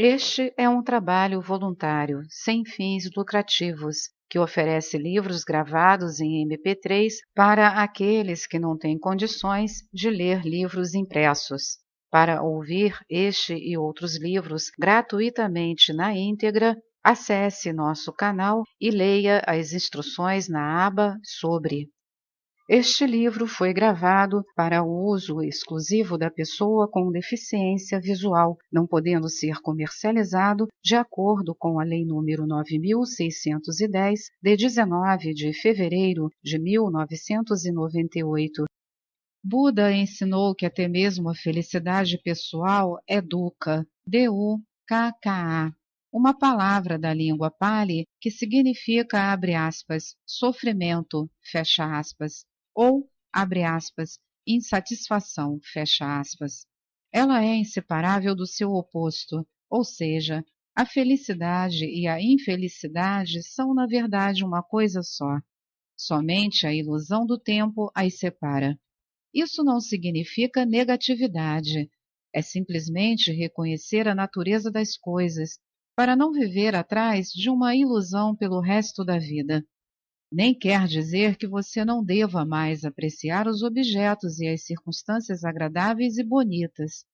Este é um trabalho voluntário, sem fins lucrativos, que oferece livros gravados em MP3 para aqueles que não têm condições de ler livros impressos. Para ouvir este e outros livros gratuitamente na íntegra, acesse nosso canal e leia as instruções na aba Sobre. Este livro foi gravado para o uso exclusivo da pessoa com deficiência visual, não podendo ser comercializado de acordo com a Lei nº 9.610, de 19 de fevereiro de 1998. Buda ensinou que até mesmo a felicidade pessoal é dukkha, D-U-K-K-A, uma palavra da língua Pali que significa, abre aspas, sofrimento, fecha aspas, ou, abre aspas, insatisfação, fecha aspas. Ela é inseparável do seu oposto, ou seja, a felicidade e a infelicidade são na verdade uma coisa só. Somente a ilusão do tempo as separa. Isso não significa negatividade, é simplesmente reconhecer a natureza das coisas, para não viver atrás de uma ilusão pelo resto da vida. Nem quer dizer que você não deva mais apreciar os objetos e as circunstâncias agradáveis e bonitas.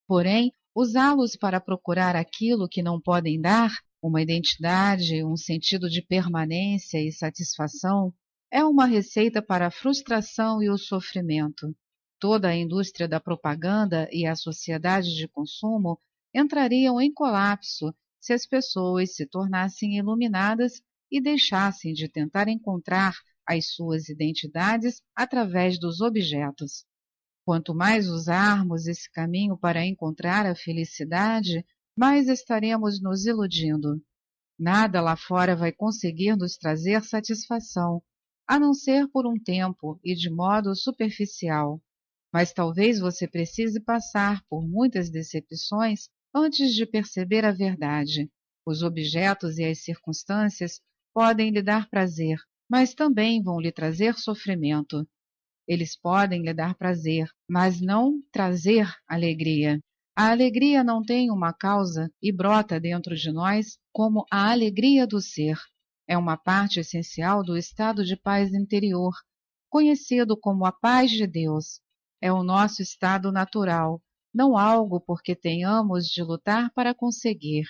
Porém, usá-los para procurar aquilo que não podem dar, uma identidade, um sentido de permanência e satisfação, é uma receita para a frustração e o sofrimento. Toda a indústria da propaganda e a sociedade de consumo entrariam em colapso se as pessoas se tornassem iluminadas e deixassem de tentar encontrar as suas identidades através dos objetos. Quanto mais usarmos esse caminho para encontrar a felicidade, mais estaremos nos iludindo. Nada lá fora vai conseguir nos trazer satisfação, a não ser por um tempo e de modo superficial. Mas talvez você precise passar por muitas decepções antes de perceber a verdade. Os objetos e as circunstâncias podem lhe dar prazer, mas também vão lhe trazer sofrimento. Eles podem lhe dar prazer, mas não trazer alegria. A alegria não tem uma causa e brota dentro de nós como a alegria do ser. É uma parte essencial do estado de paz interior, conhecido como a paz de Deus. É o nosso estado natural, não algo porque tenhamos de lutar para conseguir.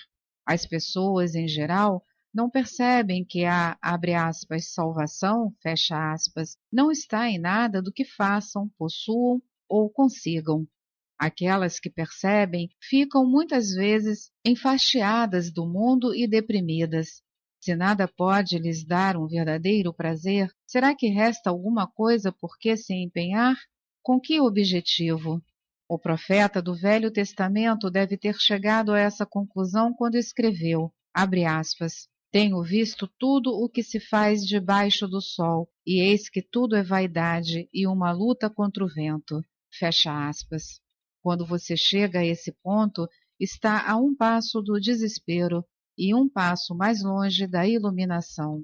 As pessoas, em geral, não percebem que a, abre aspas, salvação, fecha aspas, não está em nada do que façam, possuam ou consigam. Aquelas que percebem ficam muitas vezes enfastiadas do mundo e deprimidas. Se nada pode lhes dar um verdadeiro prazer, será que resta alguma coisa por que se empenhar? Com que objetivo? O profeta do Velho Testamento deve ter chegado a essa conclusão quando escreveu, abre aspas, tenho visto tudo o que se faz debaixo do sol, e eis que tudo é vaidade e uma luta contra o vento. Fecha aspas. Quando você chega a esse ponto, está a um passo do desespero e um passo mais longe da iluminação.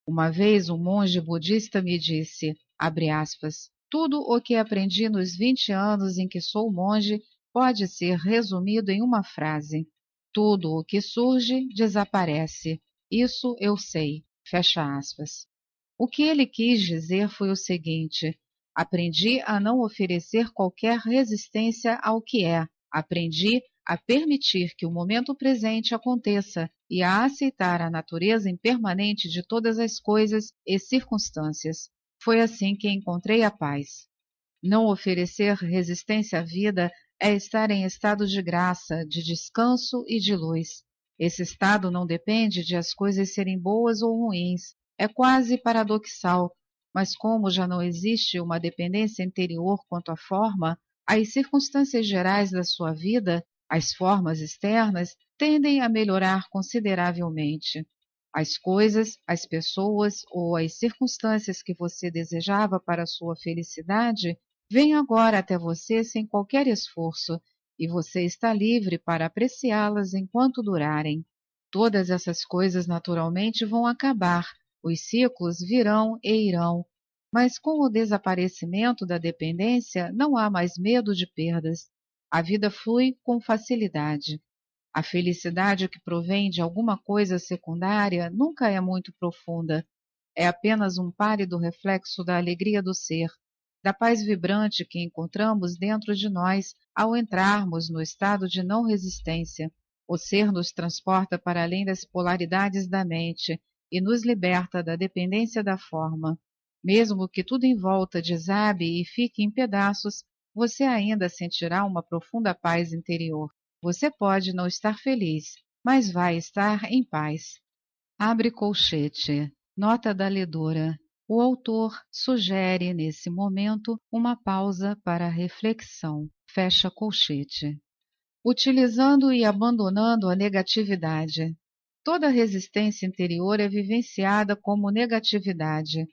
Uma vez um monge budista me disse, abre aspas, tudo o que aprendi nos 20 anos em que sou monge pode ser resumido em uma frase. Tudo o que surge desaparece. Isso eu sei. Fecha aspas. O que ele quis dizer foi o seguinte: aprendi a não oferecer qualquer resistência ao que é. Aprendi a permitir que o momento presente aconteça e a aceitar a natureza impermanente de todas as coisas e circunstâncias. Foi assim que encontrei a paz. Não oferecer resistência à vida é estar em estado de graça, de descanso e de luz. Esse estado não depende de as coisas serem boas ou ruins. É quase paradoxal, mas como já não existe uma dependência interior quanto à forma, as circunstâncias gerais da sua vida, as formas externas, tendem a melhorar consideravelmente. As coisas, as pessoas ou as circunstâncias que você desejava para a sua felicidade vêm agora até você sem qualquer esforço, e você está livre para apreciá-las enquanto durarem. Todas essas coisas naturalmente vão acabar, os ciclos virão e irão, mas com o desaparecimento da dependência não há mais medo de perdas. A vida flui com facilidade. A felicidade que provém de alguma coisa secundária nunca é muito profunda. É apenas um pálido reflexo da alegria do ser, da paz vibrante que encontramos dentro de nós ao entrarmos no estado de não resistência. O ser nos transporta para além das polaridades da mente e nos liberta da dependência da forma. Mesmo que tudo em volta desabe e fique em pedaços, você ainda sentirá uma profunda paz interior. Você pode não estar feliz, mas vai estar em paz. Abre colchete. Nota da ledora. O autor sugere, nesse momento, uma pausa para a reflexão. Fecha colchete. Utilizando e abandonando a negatividade. Toda resistência interior é vivenciada como negatividade.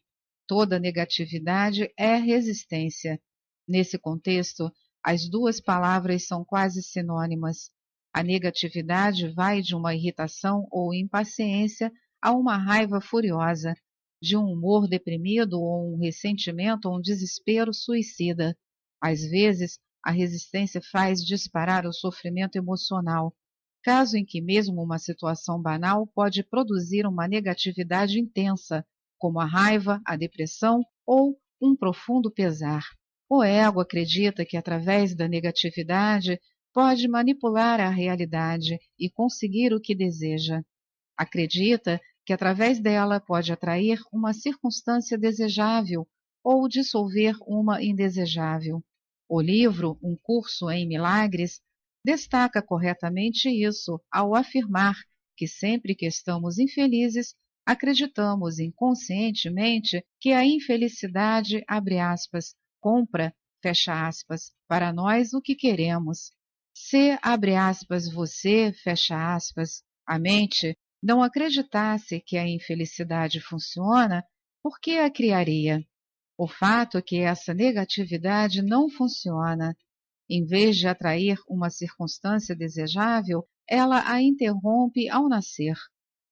Toda negatividade é resistência. Nesse contexto, as duas palavras são quase sinônimas. A negatividade vai de uma irritação ou impaciência a uma raiva furiosa, de um humor deprimido ou um ressentimento ou um desespero suicida. Às vezes, a resistência faz disparar o sofrimento emocional, caso em que mesmo uma situação banal pode produzir uma negatividade intensa, como a raiva, a depressão ou um profundo pesar. O ego acredita que através da negatividade pode manipular a realidade e conseguir o que deseja. Acredita que através dela pode atrair uma circunstância desejável ou dissolver uma indesejável. O livro Um Curso em Milagres destaca corretamente isso ao afirmar que sempre que estamos infelizes, acreditamos inconscientemente que a infelicidade, abre aspas, compra, fecha aspas, para nós o que queremos. Se, abre aspas, você, fecha aspas, a mente, não acreditasse que a infelicidade funciona, por que a criaria? O fato é que essa negatividade não funciona. Em vez de atrair uma circunstância desejável, ela a interrompe ao nascer.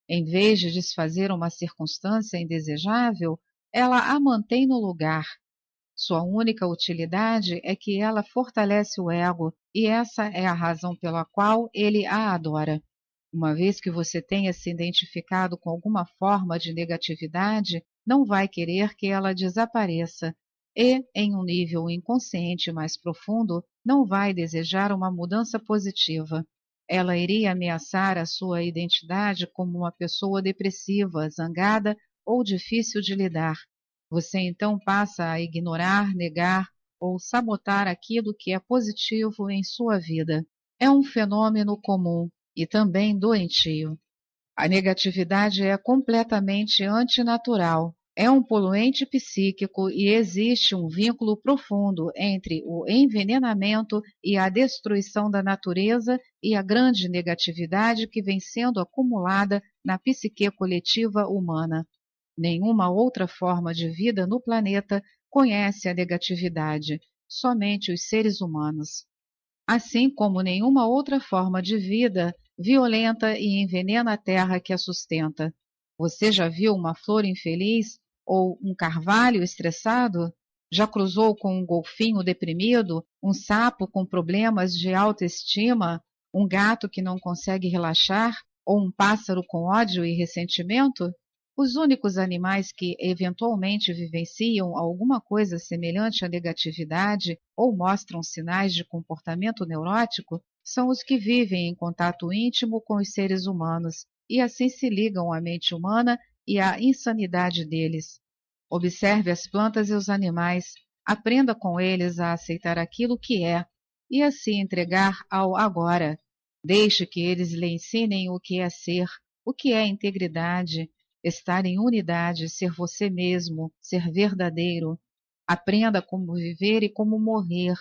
Em vez de desfazer uma circunstância indesejável, ela a mantém no lugar. Sua única utilidade é que ela fortalece o ego, e essa é a razão pela qual ele a adora. Uma vez que você tenha se identificado com alguma forma de negatividade, não vai querer que ela desapareça e, em um nível inconsciente mais profundo, não vai desejar uma mudança positiva. Ela iria ameaçar a sua identidade como uma pessoa depressiva, zangada ou difícil de lidar. Você então passa a ignorar, negar ou sabotar aquilo que é positivo em sua vida. É um fenômeno comum e também doentio. A negatividade é completamente antinatural. É um poluente psíquico e existe um vínculo profundo entre o envenenamento e a destruição da natureza e a grande negatividade que vem sendo acumulada na psique coletiva humana. Nenhuma outra forma de vida no planeta conhece a negatividade, somente os seres humanos. Assim como nenhuma outra forma de vida violenta e envenena a terra que a sustenta. Você já viu uma flor infeliz ou um carvalho estressado? Já cruzou com um golfinho deprimido, um sapo com problemas de autoestima, um gato que não consegue relaxar ou um pássaro com ódio e ressentimento? Os únicos animais que eventualmente vivenciam alguma coisa semelhante à negatividade ou mostram sinais de comportamento neurótico são os que vivem em contato íntimo com os seres humanos e assim se ligam à mente humana e à insanidade deles. Observe as plantas e os animais, aprenda com eles a aceitar aquilo que é e assim entregar ao agora. Deixe que eles lhe ensinem o que é ser, o que é integridade, estar em unidade, ser você mesmo, ser verdadeiro. Aprenda como viver e como morrer,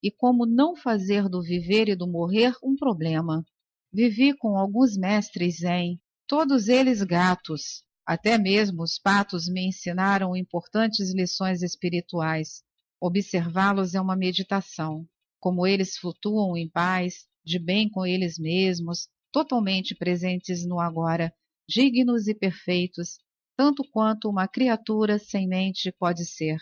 e como não fazer do viver e do morrer um problema. Vivi com alguns mestres zen, todos eles gatos. Até mesmo os patos me ensinaram importantes lições espirituais. Observá-los é uma meditação. Como eles flutuam em paz, de bem com eles mesmos, totalmente presentes no agora, dignos e perfeitos, tanto quanto uma criatura sem mente pode ser.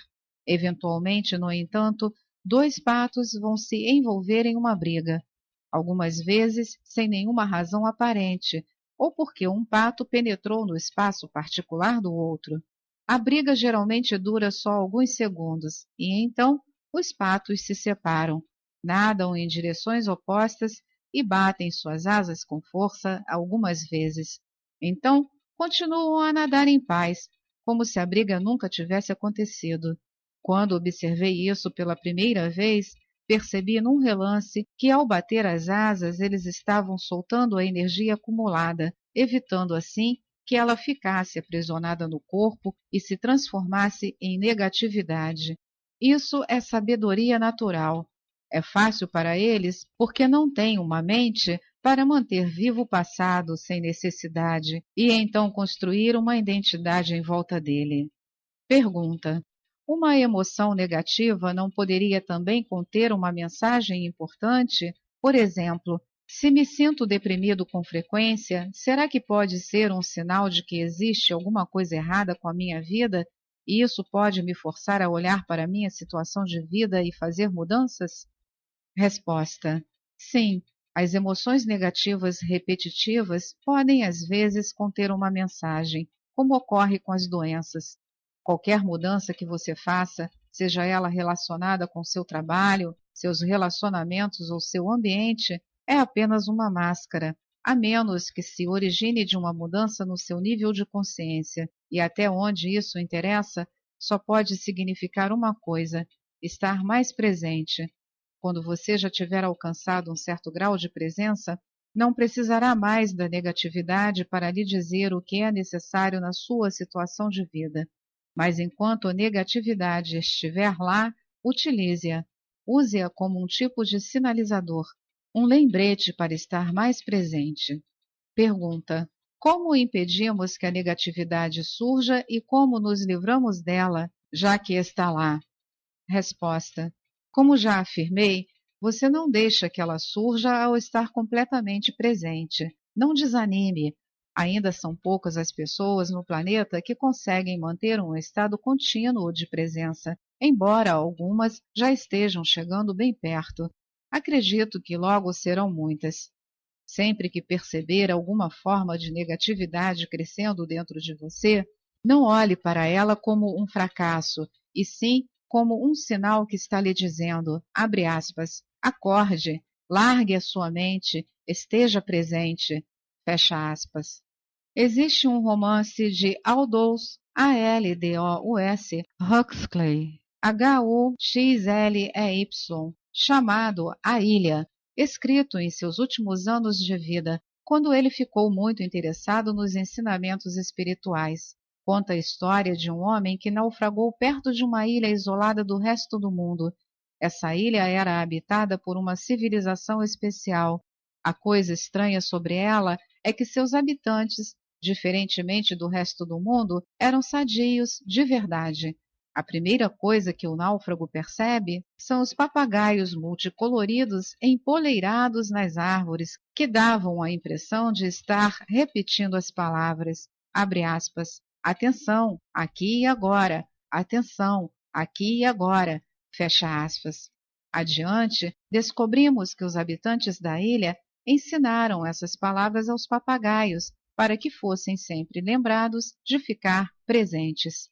Eventualmente, no entanto, dois patos vão se envolver em uma briga. algumas vezes sem nenhuma razão aparente, ou porque um pato penetrou no espaço particular do outro. A briga geralmente dura só alguns segundos, e então os patos se separam, nadam em direções opostas e batem suas asas com força algumas vezes. Então, continuam a nadar em paz, como se a briga nunca tivesse acontecido. Quando observei isso pela primeira vez, percebi num relance que, ao bater as asas, eles estavam soltando a energia acumulada, evitando assim que ela ficasse aprisionada no corpo e se transformasse em negatividade. Isso é sabedoria natural. É fácil para eles porque não têm uma mente para manter vivo o passado sem necessidade e então construir uma identidade em volta dele. Pergunta: uma emoção negativa não poderia também conter uma mensagem importante? Por exemplo, se me sinto deprimido com frequência, será que pode ser um sinal de que existe alguma coisa errada com a minha vida? E isso pode me forçar a olhar para a minha situação de vida e fazer mudanças? Resposta: sim, as emoções negativas repetitivas podem às vezes conter uma mensagem, como ocorre com as doenças. Qualquer mudança que você faça, seja ela relacionada com seu trabalho, seus relacionamentos ou seu ambiente, é apenas uma máscara, a menos que se origine de uma mudança no seu nível de consciência. E até onde isso interessa, só pode significar uma coisa: estar mais presente. Quando você já tiver alcançado um certo grau de presença, não precisará mais da negatividade para lhe dizer o que é necessário na sua situação de vida. Mas enquanto a negatividade estiver lá, utilize-a. Use-a como um tipo de sinalizador, um lembrete para estar mais presente. Pergunta: como impedimos que a negatividade surja e como nos livramos dela, já que está lá? Resposta: como já afirmei, você não deixa que ela surja ao estar completamente presente. Não desanime. Ainda são poucas as pessoas no planeta que conseguem manter um estado contínuo de presença, embora algumas já estejam chegando bem perto. Acredito que logo serão muitas. Sempre que perceber alguma forma de negatividade crescendo dentro de você, não olhe para ela como um fracasso, e sim como um sinal que está lhe dizendo, abre aspas, acorde, largue a sua mente, esteja presente, fecha aspas. Existe um romance de Aldous, A-L-D-O-U-S, Huxley, Huxley, chamado A Ilha, escrito em seus últimos anos de vida, quando ele ficou muito interessado nos ensinamentos espirituais. Conta a história de um homem que naufragou perto de uma ilha isolada do resto do mundo. Essa ilha era habitada por uma civilização especial. A coisa estranha sobre ela é que seus habitantes, diferentemente do resto do mundo, eram sadios de verdade. A primeira coisa que o náufrago percebe são os papagaios multicoloridos empoleirados nas árvores, que davam a impressão de estar repetindo as palavras, abre aspas, atenção, aqui e agora, atenção, aqui e agora, fecha aspas. Adiante, descobrimos que os habitantes da ilha ensinaram essas palavras aos papagaios para que fossem sempre lembrados de ficar presentes.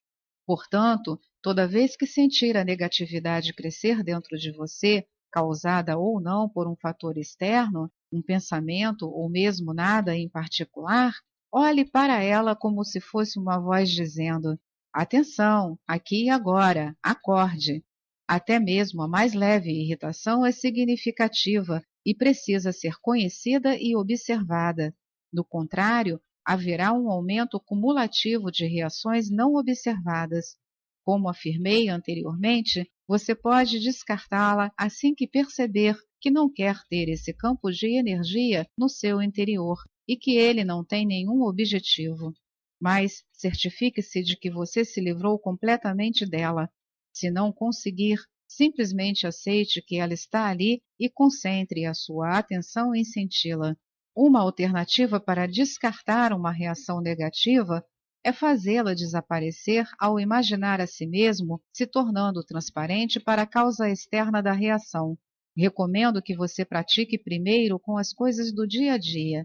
Portanto, toda vez que sentir a negatividade crescer dentro de você, causada ou não por um fator externo, um pensamento ou mesmo nada em particular, olhe para ela como se fosse uma voz dizendo: atenção, aqui e agora, acorde. Até mesmo a mais leve irritação é significativa e precisa ser conhecida e observada. Do contrário, haverá um aumento cumulativo de reações não observadas. Como afirmei anteriormente, você pode descartá-la assim que perceber que não quer ter esse campo de energia no seu interior e que ele não tem nenhum objetivo. Mas certifique-se de que você se livrou completamente dela. Se não conseguir, simplesmente aceite que ela está ali e concentre a sua atenção em senti-la. Uma alternativa para descartar uma reação negativa é fazê-la desaparecer ao imaginar a si mesmo se tornando transparente para a causa externa da reação. Recomendo que você pratique primeiro com as coisas do dia a dia.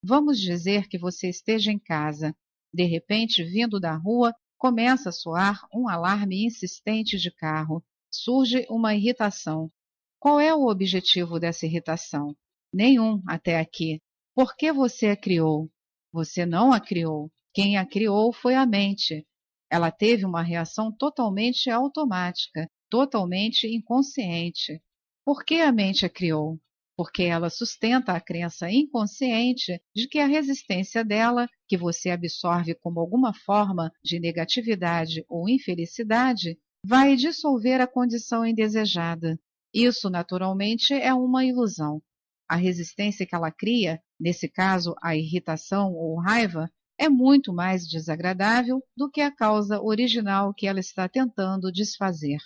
Vamos dizer que você esteja em casa. De repente, vindo da rua, começa a soar um alarme insistente de carro. Surge uma irritação. Qual é o objetivo dessa irritação? Nenhum até aqui. Por que você a criou? Você não a criou. Quem a criou foi a mente. Ela teve uma reação totalmente automática, totalmente inconsciente. Por que a mente a criou? Porque ela sustenta a crença inconsciente de que a resistência dela, que você absorve como alguma forma de negatividade ou infelicidade, vai dissolver a condição indesejada. Isso, naturalmente, é uma ilusão. A resistência que ela cria, nesse caso a irritação ou raiva, é muito mais desagradável do que a causa original que ela está tentando desfazer.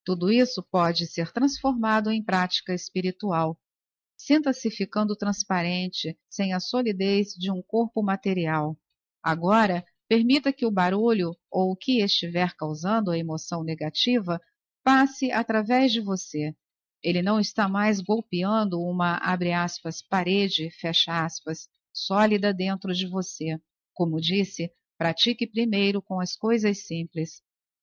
Tudo isso pode ser transformado em prática espiritual. Sinta-se ficando transparente, sem a solidez de um corpo material. Agora, permita que o barulho ou o que estiver causando a emoção negativa passe através de você. Ele não está mais golpeando uma, abre aspas, parede, fecha aspas, sólida dentro de você. Como disse, pratique primeiro com as coisas simples.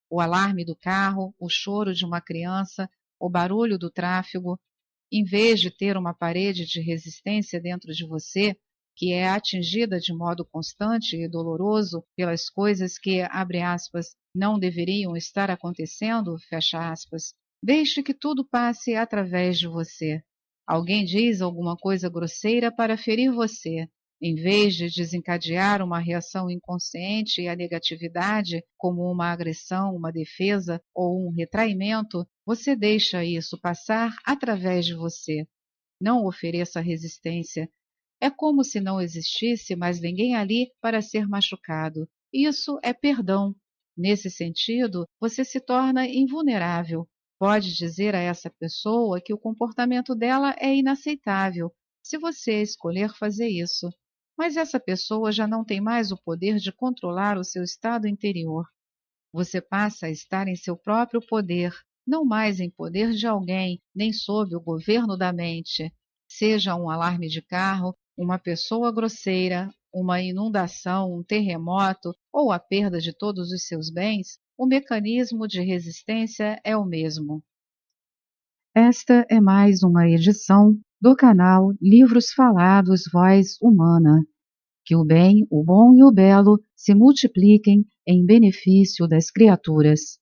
O alarme do carro, o choro de uma criança, o barulho do tráfego. Em vez de ter uma parede de resistência dentro de você, que é atingida de modo constante e doloroso pelas coisas que, abre aspas, não deveriam estar acontecendo, fecha aspas, deixe que tudo passe através de você. Alguém diz alguma coisa grosseira para ferir você. Em vez de desencadear uma reação inconsciente à negatividade, como uma agressão, uma defesa ou um retraimento, você deixa isso passar através de você. Não ofereça resistência. É como se não existisse mais ninguém ali para ser machucado. Isso é perdão. Nesse sentido, você se torna invulnerável. Pode dizer a essa pessoa que o comportamento dela é inaceitável, se você escolher fazer isso. Mas essa pessoa já não tem mais o poder de controlar o seu estado interior. Você passa a estar em seu próprio poder, não mais em poder de alguém, nem sob o governo da mente. Seja um alarme de carro, uma pessoa grosseira, uma inundação, um terremoto ou a perda de todos os seus bens, o mecanismo de resistência é o mesmo. Esta é mais uma edição do canal Livros Falados Voz Humana. Que o bem, o bom e o belo se multipliquem em benefício das criaturas.